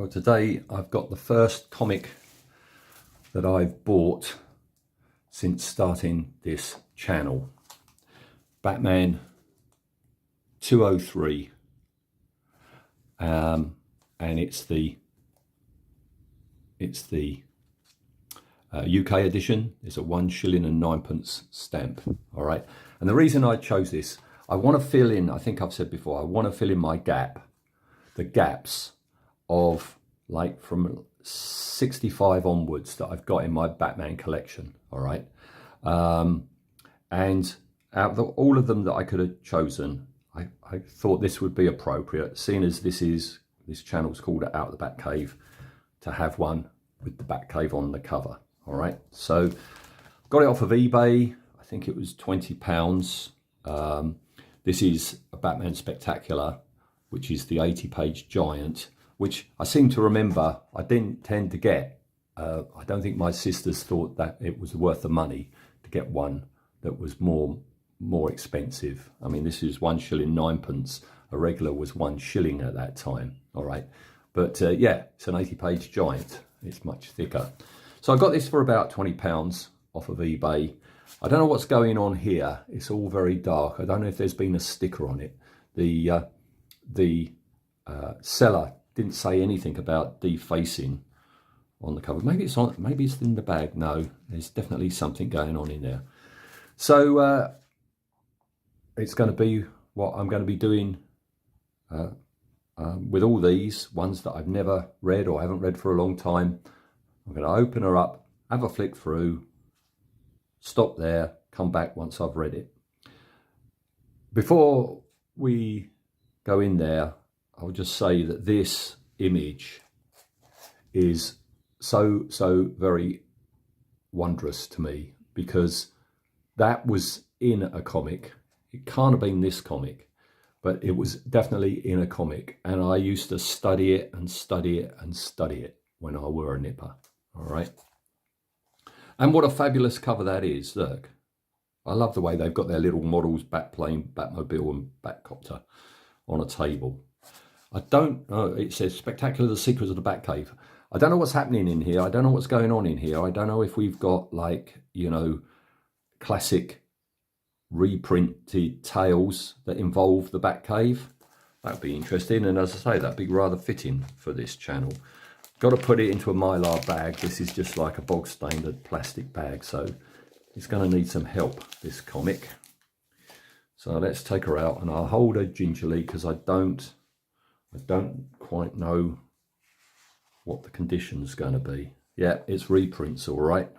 Well, today I've got the first comic that I've bought since starting this channel. Batman 203. And it's the UK edition. It's a 1 shilling and 9p stamp. All right. And the reason I chose this, I want to fill in, I think I've said before, I want to fill in the gaps of like from 65 onwards that I've got in my Batman collection. All right. And out of all of them that I could have chosen, I thought this would be appropriate, seeing as this channel's called Out of the Batcave, to have one with the Batcave on the cover. All right, so got it off of eBay. I think it was £20. This is a Batman Spectacular, which is the 80-page giant, which I seem to remember I didn't tend to get. I don't think my sisters thought that it was worth the money to get one that was more expensive. I mean, this is 1 shilling 9p. A regular was 1 shilling at that time. All right, but yeah, it's an 80-page giant. It's much thicker. So I got this for about £20 off of eBay. I don't know what's going on here. It's all very dark. I don't know if there's been a sticker on it. The seller didn't say anything about defacing on the cover. Maybe it's on. Maybe it's in the bag. No, there's definitely something going on in there. So it's going to be what I'm going to be doing with all these ones that I've never read or haven't read for a long time. I'm going to open her up, have a flick through, stop there, come back once I've read it. Before we go in there, I'll just say that this image is so very wondrous to me, because that was in a comic. It can't have been this comic, but it was definitely in a comic, and I used to study it and study it and study it when I were a nipper. All right. And what a fabulous cover that is. Look, I love the way they've got their little models, Batplane, Batmobile and Batcopter on a table. I don't know. It says Spectacular, the Secrets of the Batcave. I don't know what's happening in here. I don't know what's going on in here. I don't know if we've got, like, you know, classic reprinted tales that involve the Batcave. That'd be interesting. And as I say, that'd be rather fitting for this channel. Got to put it into a Mylar bag. This is just like a bog standard plastic bag, so it's going to need some help, this comic. So let's take her out, and I'll hold her gingerly because I don't quite know what the condition's going to be. Yeah, it's reprints, all right.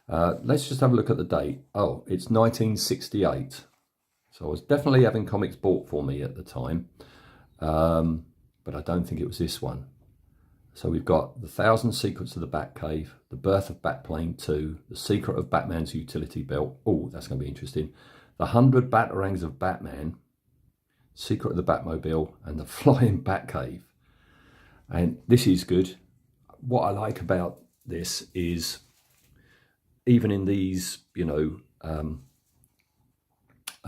Let's just have a look at the date. Oh, it's 1968. So I was definitely having comics bought for me at the time, but I don't think it was this one. So we've got The 1,000 Secrets of the Batcave, The Birth of Batplane 2, The Secret of Batman's Utility Belt. Oh, that's going to be interesting. The 100 Batarangs of Batman, Secret of the Batmobile, and The Flying Batcave. And this is good. What I like about this is, even in these, you know,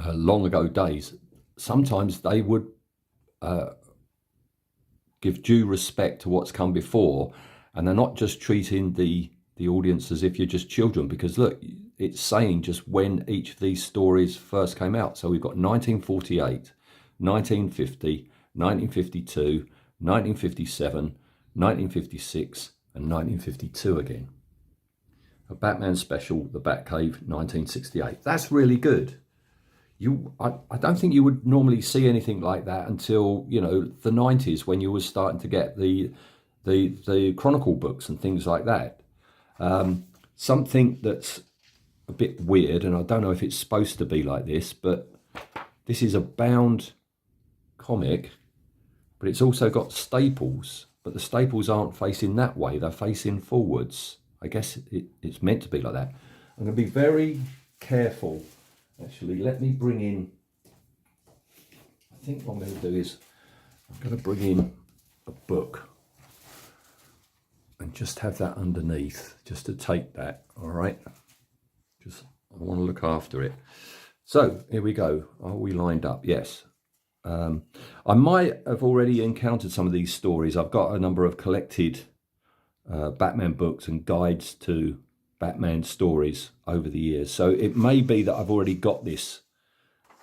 long ago days, sometimes they would give due respect to what's come before, and they're not just treating the audience as if you're just children, because look, it's saying just when each of these stories first came out. So we've got 1948, 1950, 1952, 1957, 1956 and 1952 again. A Batman special, The Batcave, 1968. That's really good. I don't think you would normally see anything like that until, you know, the 90s, when you were starting to get the Chronicle books and things like that. Something that's a bit weird, and I don't know if it's supposed to be like this, but this is a bound comic, but it's also got staples, but the staples aren't facing that way, they're facing forwards. I guess it's meant to be like that. I'm going to be very careful. Actually, let me bring in, I think what I'm going to do is, I'm going to bring in a book and just have that underneath, just to take that, all right? Just, I want to look after it. So, here we go. Are we lined up? Yes. I might have already encountered some of these stories. I've got a number of collected Batman books and guides to Batman stories over the years. So it may be that I've already got this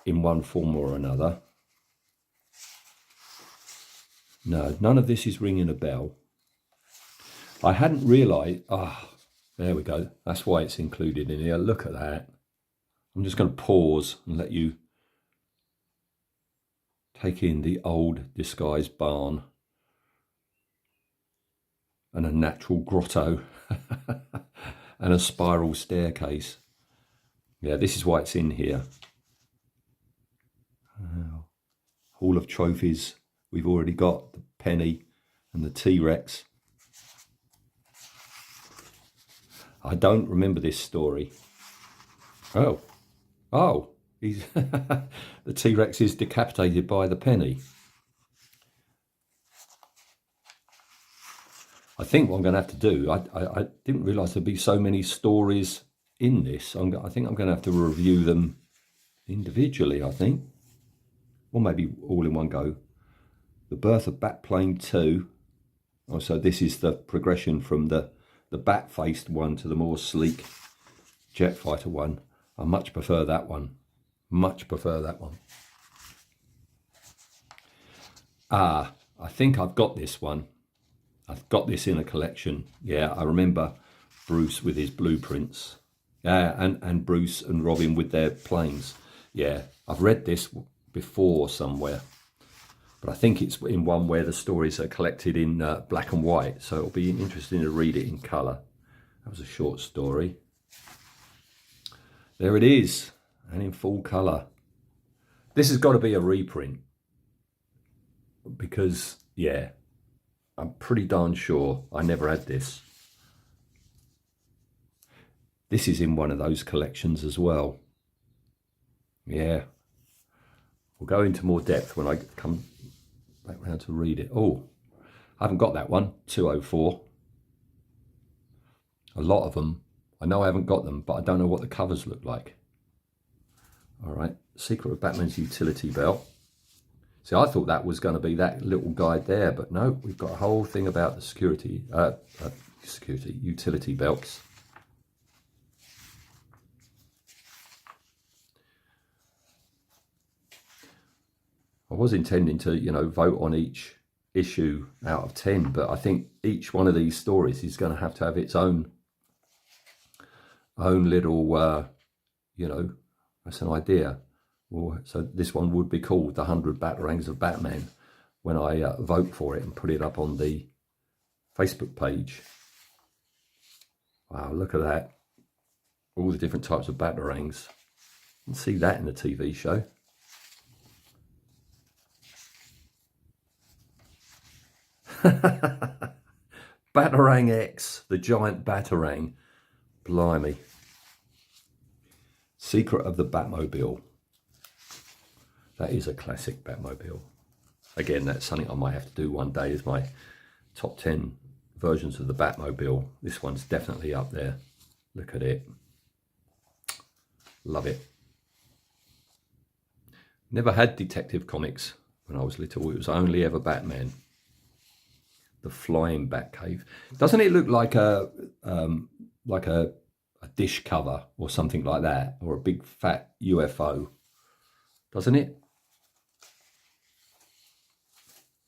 in one form or another. No, none of this is ringing a bell. I hadn't realised, there we go. That's why it's included in here. Look at that. I'm just going to pause and let you take in the old disguised barn and a natural grotto and a spiral staircase. Yeah, this is why it's in here. Hall of trophies. We've already got the penny and the T-Rex. I don't remember this story. Oh, he's the T-Rex is decapitated by the penny. I think what I'm going to have to do, I didn't realise there'd be so many stories in this. I think I'm going to have to review them individually, I think. Or maybe all in one go. The Birth of Batplane 2. Oh, so this is the progression from the bat-faced one to the more sleek jet fighter one. I much prefer that one. Much prefer that one. I think I've got this one. I've got this in a collection. Yeah, I remember Bruce with his blueprints. Yeah, and Bruce and Robin with their planes. Yeah, I've read this before somewhere. But I think it's in one where the stories are collected in black and white. So it'll be interesting to read it in colour. That was a short story. There it is, and in full colour. This has got to be a reprint. Because, yeah, I'm pretty darn sure I never had this. This is in one of those collections as well. Yeah. We'll go into more depth when I come back round to read it. Oh, I haven't got that one, 204. A lot of them. I know I haven't got them, but I don't know what the covers look like. All right, Secret of Batman's Utility Belt. See, I thought that was going to be that little guide there, but no, we've got a whole thing about the utility belts. I was intending to, vote on each issue out of 10, but I think each one of these stories is going to have its own little, that's an idea. Well, so this one would be called The 100 Batarangs of Batman when I vote for it and put it up on the Facebook page. Wow, look at that. All the different types of Batarangs. You can see that in the TV show. Batarang X, the giant Batarang. Blimey. Secret of the Batmobile. That is a classic Batmobile. Again, that's something I might have to do one day, is my top 10 versions of the Batmobile. This one's definitely up there. Look at it. Love it. Never had Detective Comics when I was little. It was only ever Batman. The Flying Batcave. Doesn't it look like a dish cover or something like that, or a big fat UFO? Doesn't it?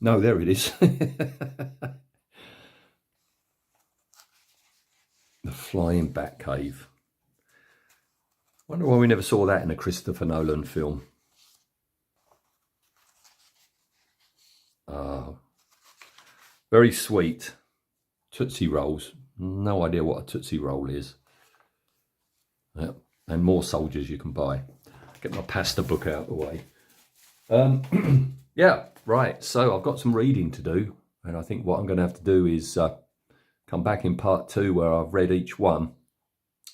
No, there it is. The Flying Batcave. Wonder why we never saw that in a Christopher Nolan film. Very sweet. Tootsie Rolls. No idea what a Tootsie Roll is. Yep. And more soldiers you can buy. Get my pasta book out of the way. Yeah, right. So I've got some reading to do. And I think what I'm going to have to do is come back in part 2 where I've read each one.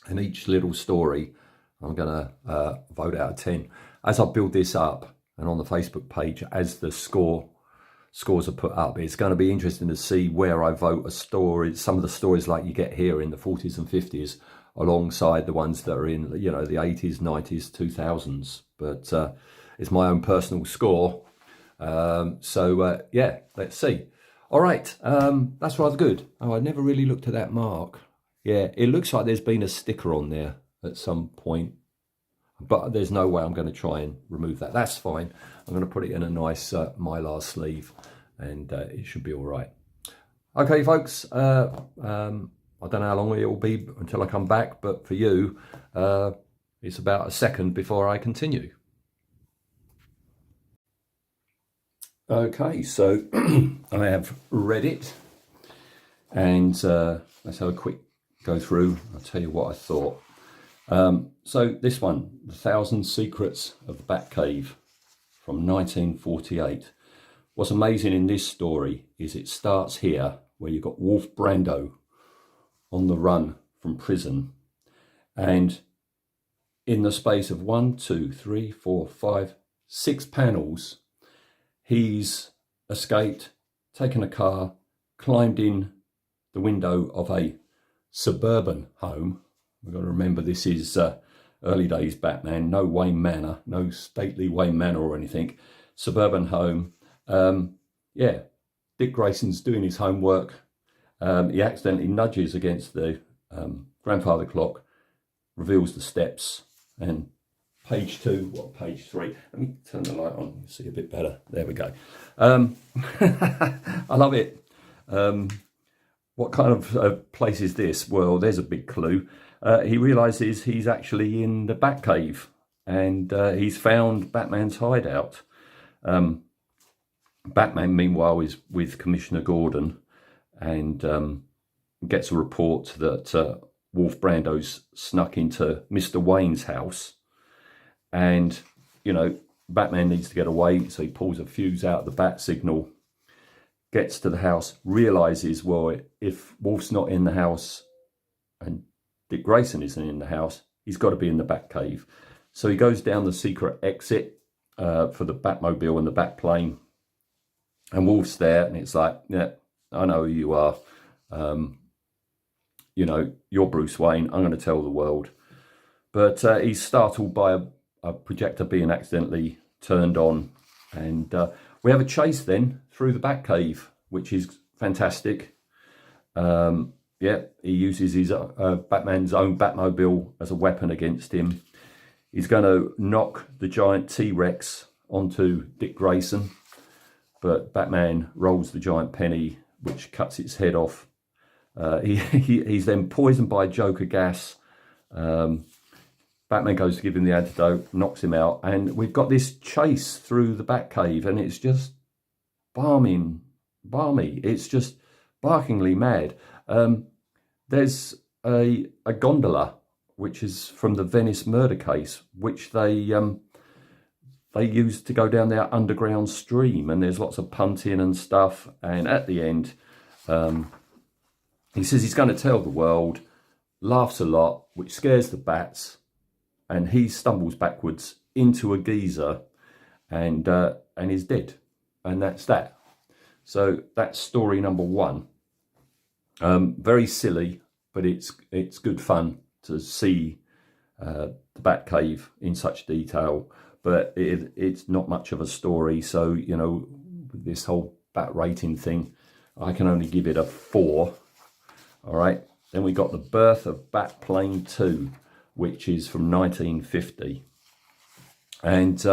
And each little story I'm going to vote out of 10. As I build this up and on the Facebook page, as the scores are put up, it's going to be interesting to see where I vote a story, some of the stories like you get here in the 40s and 50s, alongside the ones that are in, the 80s, 90s, 2000s. But it's my own personal score. Yeah, let's see. All right, that's rather good. Oh, I never really looked at that mark. Yeah, it looks like there's been a sticker on there at some point, but there's no way I'm going to try and remove that. That's fine. I'm going to put it in a nice Mylar sleeve, and it should be all right. Okay, folks, I don't know how long it will be until I come back, but for you, it's about a second before I continue. Okay, so I have read it, and let's have a quick go through. I'll tell you what I thought. So this one, The Thousand Secrets of the Batcave from 1948. What's amazing in this story is it starts here where you've got Wolf Brando on the run from prison, and in the space of 1, 2, 3, 4, 5, 6 panels, he's escaped, taken a car, climbed in the window of a suburban home. We've got to remember this is early days Batman, no Wayne Manor, no stately Wayne Manor or anything. Suburban home. Yeah, Dick Grayson's doing his homework. He accidentally nudges against the grandfather clock, reveals the steps, and page 2, what, page 3? Let me turn the light on, see a bit better. There we go. I love it. What kind of place is this? Well, there's a big clue. He realises he's actually in the Batcave, and he's found Batman's hideout. Batman, meanwhile, is with Commissioner Gordon, and gets a report that Wolf Brando's snuck into Mr. Wayne's house, and, you know, Batman needs to get away, so he pulls a fuse out of the bat signal, gets to the house, realises, well, if Wolf's not in the house and Dick Grayson isn't in the house, he's got to be in the Batcave. So he goes down the secret exit for the Batmobile and the Batplane, and Wolf's there, and it's like, yeah, I know who you are. You know, you're Bruce Wayne. I'm going to tell the world. But he's startled by a projector being accidentally turned on, and we have a chase then through the Batcave, which is fantastic. Yeah, he uses his Batman's own Batmobile as a weapon against him. He's going to knock the giant T-Rex onto Dick Grayson, but Batman rolls the giant penny, which cuts its head off. He's then poisoned by Joker gas. Batman goes to give him the antidote, knocks him out, and we've got this chase through the Batcave, and it's just balmy. It's just barkingly mad. There's a gondola, which is from the Venice murder case, which they used to go down their underground stream, and there's lots of punting and stuff. And at the end, he says he's going to tell the world, laughs a lot, which scares the bats, and he stumbles backwards into a geyser and is dead. And that's that. So that's story number 1. Very silly, but it's good fun to see the Batcave in such detail. But it's not much of a story. So, you know, with this whole bat rating thing, I can only give it a 4. All right. Then we got The Birth of Batplane 2, which is from 1950. And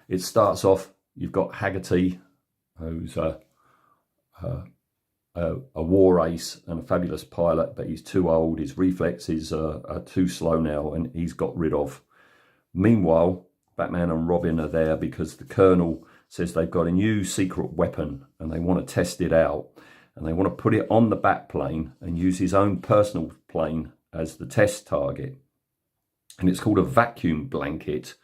it starts off, you've got Haggerty, who's a war ace and a fabulous pilot, but he's too old. His reflexes are too slow now, and he's got rid of. Meanwhile, Batman and Robin are there because the Colonel says they've got a new secret weapon and they want to test it out, and they want to put it on the Batplane and use his own personal plane as the test target. And it's called a vacuum blanket.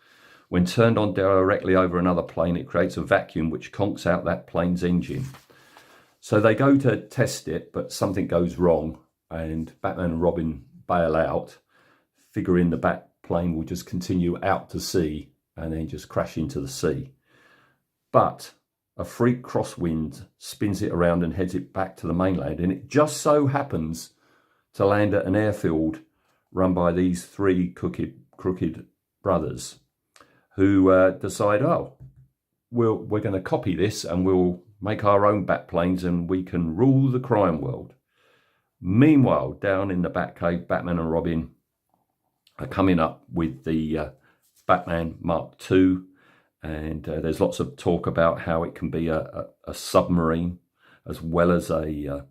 When turned on directly over another plane, it creates a vacuum which conks out that plane's engine. So they go to test it, but something goes wrong, and Batman and Robin bail out, figuring the Batplane will just continue out to sea and then just crash into the sea. But a freak crosswind spins it around and heads it back to the mainland, and it just so happens to land at an airfield run by these 3 crooked brothers who decide, oh, we're going to copy this and we'll make our own Batplanes and we can rule the crime world. Meanwhile, down in the Batcave, Batman and Robin are coming up with the Batman Mark II, and there's lots of talk about how it can be a submarine as well as an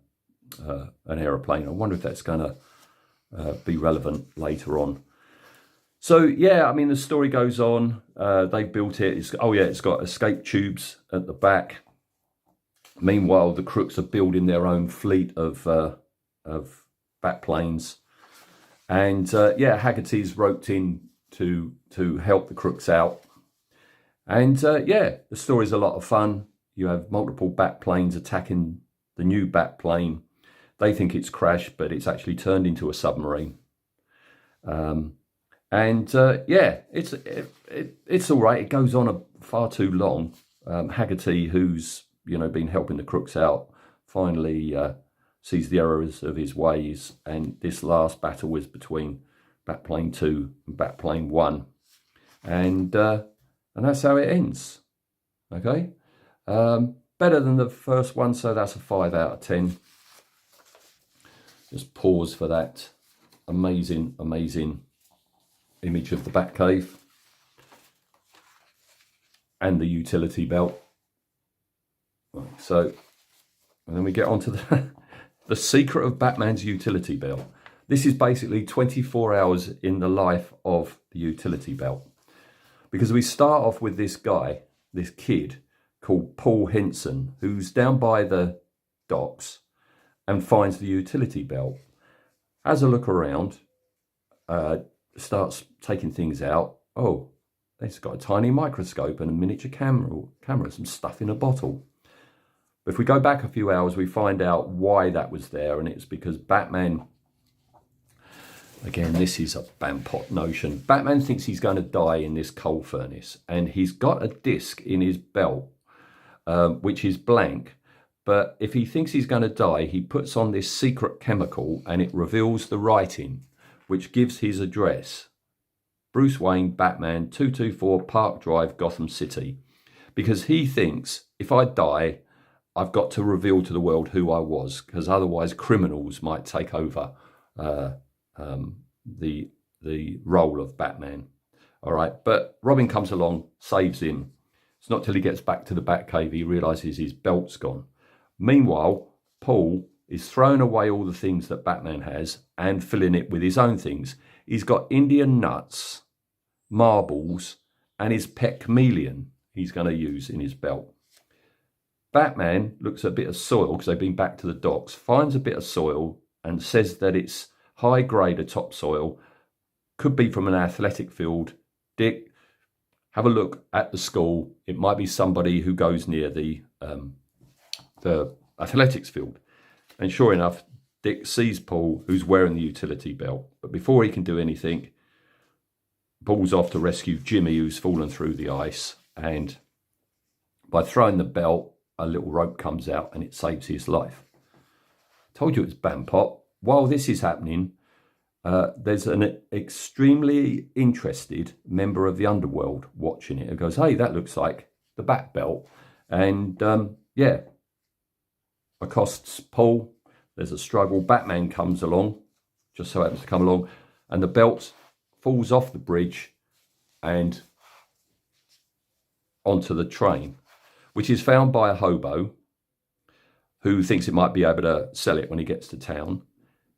aeroplane. I wonder if that's going to be relevant later on. So yeah, I mean, the story goes on. They've built it. It's got escape tubes at the back. Meanwhile, the crooks are building their own fleet of Batplanes, and yeah, Haggerty's roped in to help the crooks out. And yeah, the story's a lot of fun. You have multiple Batplanes attacking the new Batplane. They think it's crashed, but it's actually turned into a submarine. And yeah, it's all right. It goes on far too long. Haggerty, who's been helping the crooks out, finally sees the errors of his ways, and this last battle was between Batplane 2 and Batplane 1, and that's how it ends. Okay, better than the first one, so that's a 5 out of 10. Just pause for that amazing image of the Batcave and the utility belt. Right, so, and then we get on to the secret of Batman's utility belt. This is basically 24 hours in the life of the utility belt. Because we start off with this guy, this kid called Paul Henson, who's down by the docks and finds the utility belt. Has a look around, starts taking things out. Oh, it's got a tiny microscope and a miniature camera, some stuff in a bottle. But if we go back a few hours, we find out why that was there, and it's because Batman, again, this is a Bampot notion. Batman thinks he's going to die in this coal furnace, and he's got a disc in his belt, which is blank. But if he thinks he's going to die, he puts on this secret chemical, and it reveals the writing, which gives his address. Bruce Wayne, Batman, 224 Park Drive, Gotham City. Because he thinks, if I die, I've got to reveal to the world who I was, because otherwise criminals might take over the role of Batman. All right, but Robin comes along, saves him. It's not till he gets back to the Batcave he realises his belt's gone. Meanwhile, Paul is throwing away all the things that Batman has and filling it with his own things. He's got Indian nuts, marbles, and his pet chameleon he's going to use in his belt. Batman looks at a bit of soil, because they've been back to the docks, finds a bit of soil and says that it's high grade of topsoil, could be from an athletic field. Dick, have a look at the school. It might be somebody who goes near the athletics field. And sure enough, Dick sees Paul, who's wearing the utility belt. But before he can do anything, Paul's off to rescue Jimmy, who's fallen through the ice. And by throwing the belt, a little rope comes out and it saves his life. Told you it's Bampot. While this is happening, there's an extremely interested member of the underworld watching it who goes, hey, that looks like the Bat Belt. And yeah, accosts Paul. There's a struggle. Batman comes along, just so happens to come along, and the belt falls off the bridge and onto the train, which is found by a hobo who thinks it might be able to sell it when he gets to town.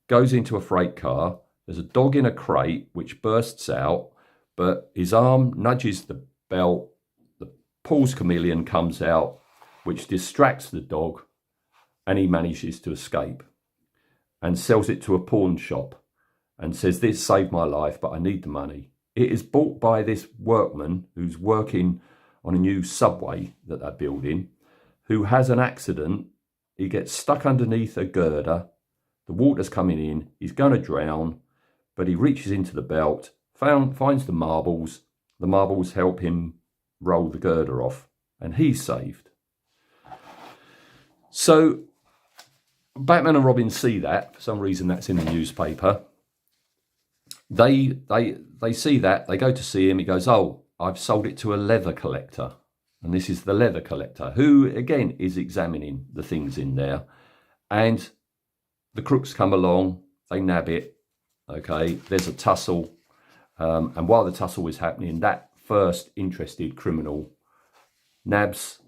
Goes into a freight car. There's a dog in a crate which bursts out, but his arm nudges the belt. The Paul's chameleon comes out, which distracts the dog, and he manages to escape and sells it to a pawn shop and says, this saved my life, but I need the money. It is bought by this workman who's working on a new subway that they're building, who has an accident. He gets stuck underneath a girder. The water's coming in. He's going to drown, but he reaches into the belt, finds the marbles. The marbles help him roll the girder off, and he's saved. So Batman and Robin see that. For some reason, that's in the newspaper. They see that. They go to see him. He goes, oh, I've sold it to a leather collector. and this is the leather collector, who again is examining the things in there. And the crooks come along, they nab it. Okay, there's a tussle, and while the tussle is happening, that first interested criminal nabs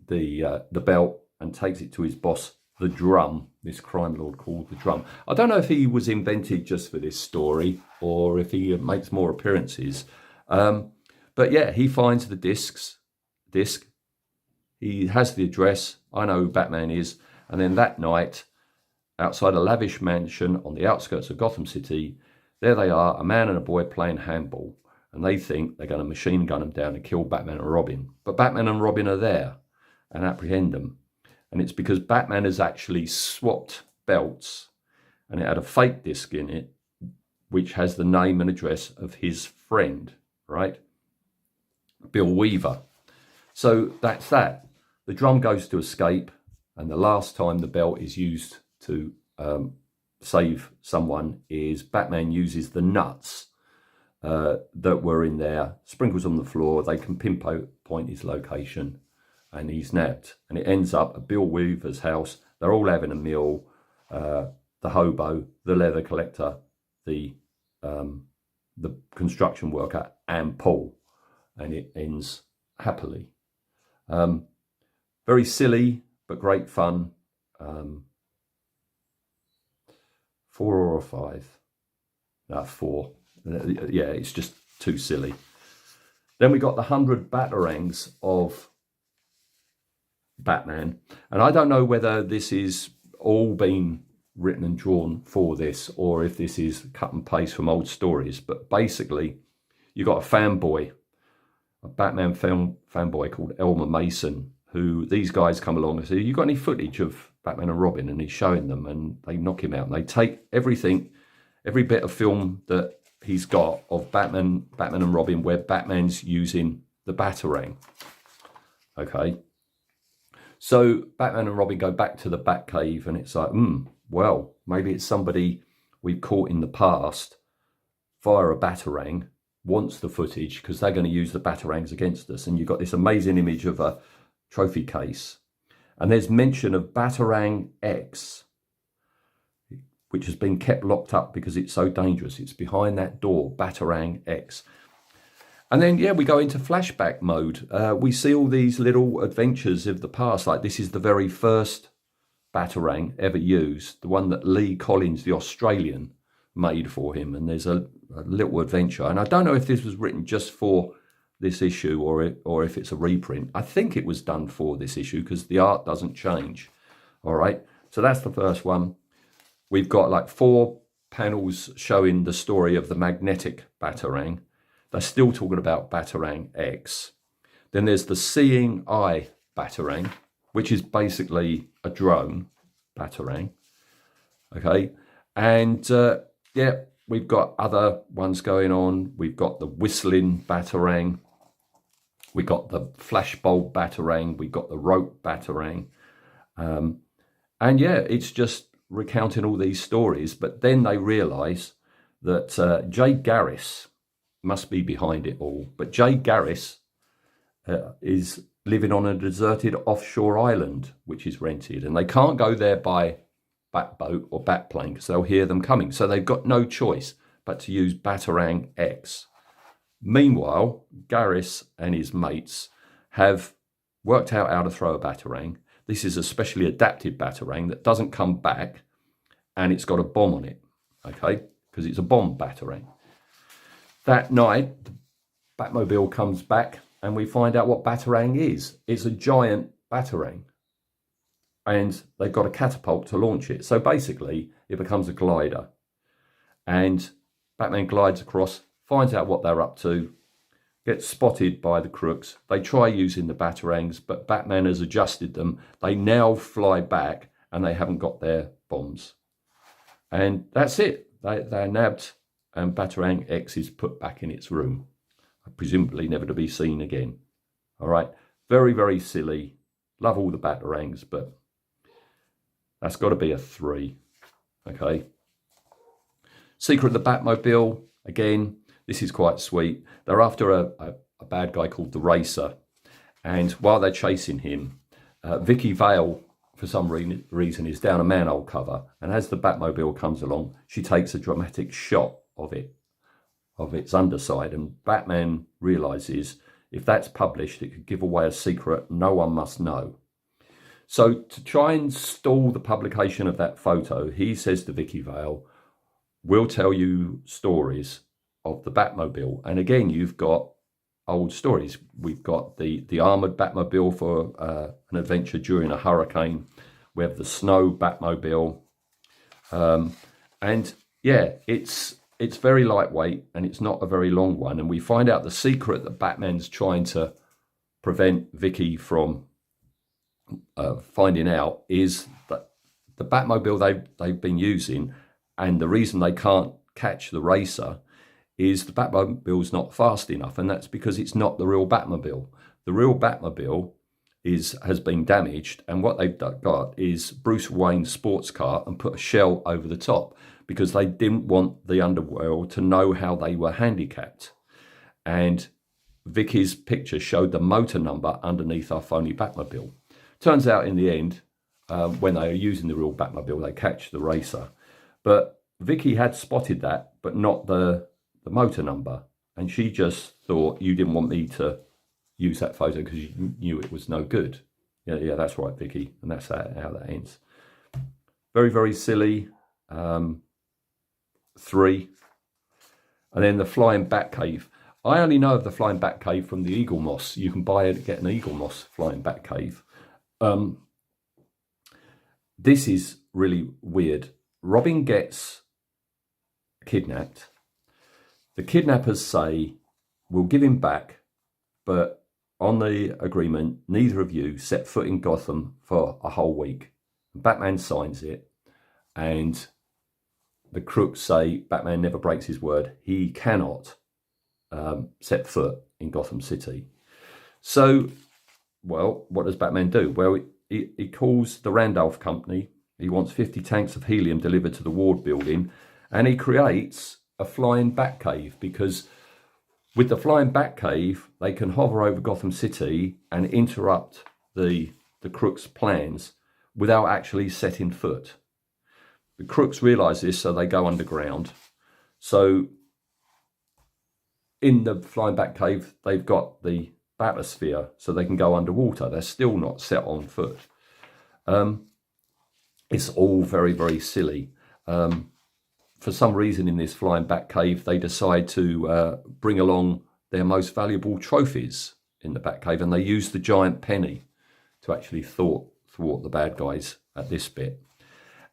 the belt and takes it to his boss, the Drum, this crime lord called the Drum. I don't know if he was invented just for this story or if he makes more appearances. But yeah, he finds the disc. He has the address. I know who Batman is. And then that night, outside a lavish mansion on the outskirts of Gotham City, there they are, a man and a boy playing handball. And they think they're going to machine gun them down and kill Batman and Robin. But Batman and Robin are there and apprehend them. And it's because Batman has actually swapped belts, and it had a fake disc in it, which has the name and address of his friend, right? Bill Weaver. So that's that. The Drum goes to escape, and the last time the belt is used to save someone is Batman uses the nuts that were in there, sprinkles on the floor. They can pinpoint his location, and he's nabbed. And it ends up at Bill Weaver's house. They're all having a meal. The hobo, the leather collector, the construction worker, and Paul. And it ends happily. Very silly, but great fun. 4 or 5? 4. Yeah, it's just too silly. Then we got the 100 Batarangs of Batman. And I don't know whether this is all been written and drawn for this, or if this is cut and paste from old stories. But basically, you got a fanboy, a Batman fanboy called Elmer Mason, who these guys come along and say, you got any footage of Batman and Robin? And he's showing them, and they knock him out. And they take everything, every bit of film that he's got of Batman and Robin, where Batman's using the Batarang. Okay. So Batman and Robin go back to the Batcave, and it's like, well, maybe it's somebody we've caught in the past via a Batarang, wants the footage because they're going to use the Batarangs against us. And you've got this amazing image of a trophy case. And there's mention of Batarang X, which has been kept locked up because it's so dangerous. It's behind that door, Batarang X. And then, yeah, we go into flashback mode. We see all these little adventures of the past. Like, this is the very first Batarang ever used, the one that Lee Collins, the Australian, made for him. And there's a little adventure. And I don't know if this was written just for this issue or if it's a reprint. I think it was done for this issue because the art doesn't change. All right. So that's the first one. We've got like 4 panels showing the story of the magnetic Batarang. They're still talking about Batarang X. Then there's the Seeing Eye Batarang, which is basically a drone Batarang. Okay. And yeah, we've got other ones going on. We've got the Whistling Batarang. We got the Flashbulb Batarang. We got the Rope Batarang. And yeah, it's just recounting all these stories. But then they realise that Jay Garris must be behind it all. But Jay Garris is living on a deserted offshore island, which is rented. And they can't go there by Batboat or Batplane because they'll hear them coming. So they've got no choice but to use Batarang X. Meanwhile, Garris and his mates have worked out how to throw a Batarang. This is a specially adapted Batarang that doesn't come back, and it's got a bomb on it, okay? Because it's a bomb Batarang. That night, the Batmobile comes back, and we find out what Batarang is. It's a giant Batarang. And they've got a catapult to launch it. So basically, it becomes a glider. And Batman glides across, finds out what they're up to, gets spotted by the crooks. They try using the Batarangs, but Batman has adjusted them. They now fly back, and they haven't got their bombs. And that's it. They're nabbed, and Batarang X is put back in its room, presumably never to be seen again. All right. Very, very silly. Love all the Batarangs, but that's got to be a 3. Okay. Secret of the Batmobile. Again, this is quite sweet. They're after a bad guy called the Racer. And while they're chasing him, Vicky Vale, for some reason, is down a manhole cover. And as the Batmobile comes along, she takes a dramatic shot of its underside. And Batman realizes if that's published, it could give away a secret no one must know. So to try and stall the publication of that photo, he says to Vicky Vale, we'll tell you stories of the Batmobile. And again, you've got old stories. We've got the armoured Batmobile for an adventure during a hurricane. We have the snow Batmobile. And yeah, it's very lightweight and it's not a very long one. And we find out the secret that Batman's trying to prevent Vicky from finding out is that the Batmobile they've been using, and the reason they can't catch the racer is the Batmobile's not fast enough, and that's because it's not the real Batmobile. The real Batmobile has been damaged, and what they've got is Bruce Wayne's sports car and put a shell over the top because they didn't want the underworld to know how they were handicapped. And Vicky's picture showed the motor number underneath our phony Batmobile. Turns out in the end, when they are using the real Batmobile, they catch the racer. But Vicky had spotted that, but not the motor number. And she just thought, you didn't want me to use that photo because you knew it was no good. Yeah, that's right, Vicky. And that's how that ends. Very, very silly. 3. And then the Flying Batcave. I only know of the Flying Batcave from the Eaglemoss. You can buy it, get an Eaglemoss Flying Batcave. This is really weird. Robin gets kidnapped. The kidnappers say, we'll give him back, but on the agreement, neither of you set foot in Gotham for a whole week. Batman signs it, and the crooks say Batman never breaks his word. He cannot set foot in Gotham City. So, well, what does Batman do? Well, he calls the Randolph Company. He wants 50 tanks of helium delivered to the Ward building, and he creates a flying Batcave, because with the flying Batcave, they can hover over Gotham City and interrupt the crooks' plans without actually setting foot. The crooks realise this, so they go underground. So in the flying Batcave, they've got the Batosphere, so they can go underwater. They're still not set on foot. It's all very, very silly. For some reason in this flying Batcave, they decide to bring along their most valuable trophies in the Batcave, and they use the giant penny to actually thwart the bad guys at this bit.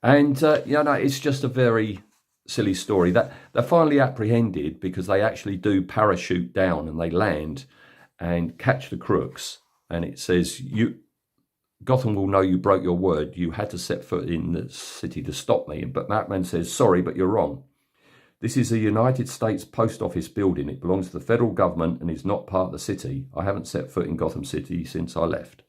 And, it's just a very silly story. That they're finally apprehended because they actually do parachute down and they land and catch the crooks. And it says, Gotham will know you broke your word. You had to set foot in the city to stop me. But Batman says, sorry, but you're wrong. This is a United States Post Office building. It belongs to the federal government and is not part of the city. I haven't set foot in Gotham City since I left.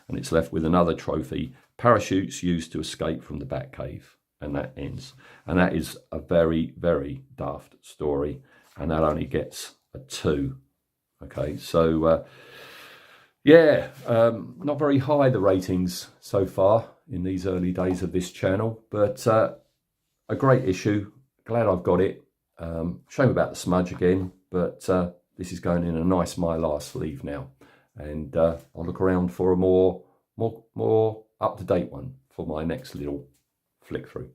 And it's left with another trophy, parachutes used to escape from the Batcave. And that ends. And that is a very, very daft story. And that only gets a 2. Okay, so... not very high, the ratings so far in these early days of this channel, but a great issue. Glad I've got it. Shame about the smudge again, but this is going in a nice Mylar sleeve now, and I'll look around for a more up-to-date one for my next little flick through.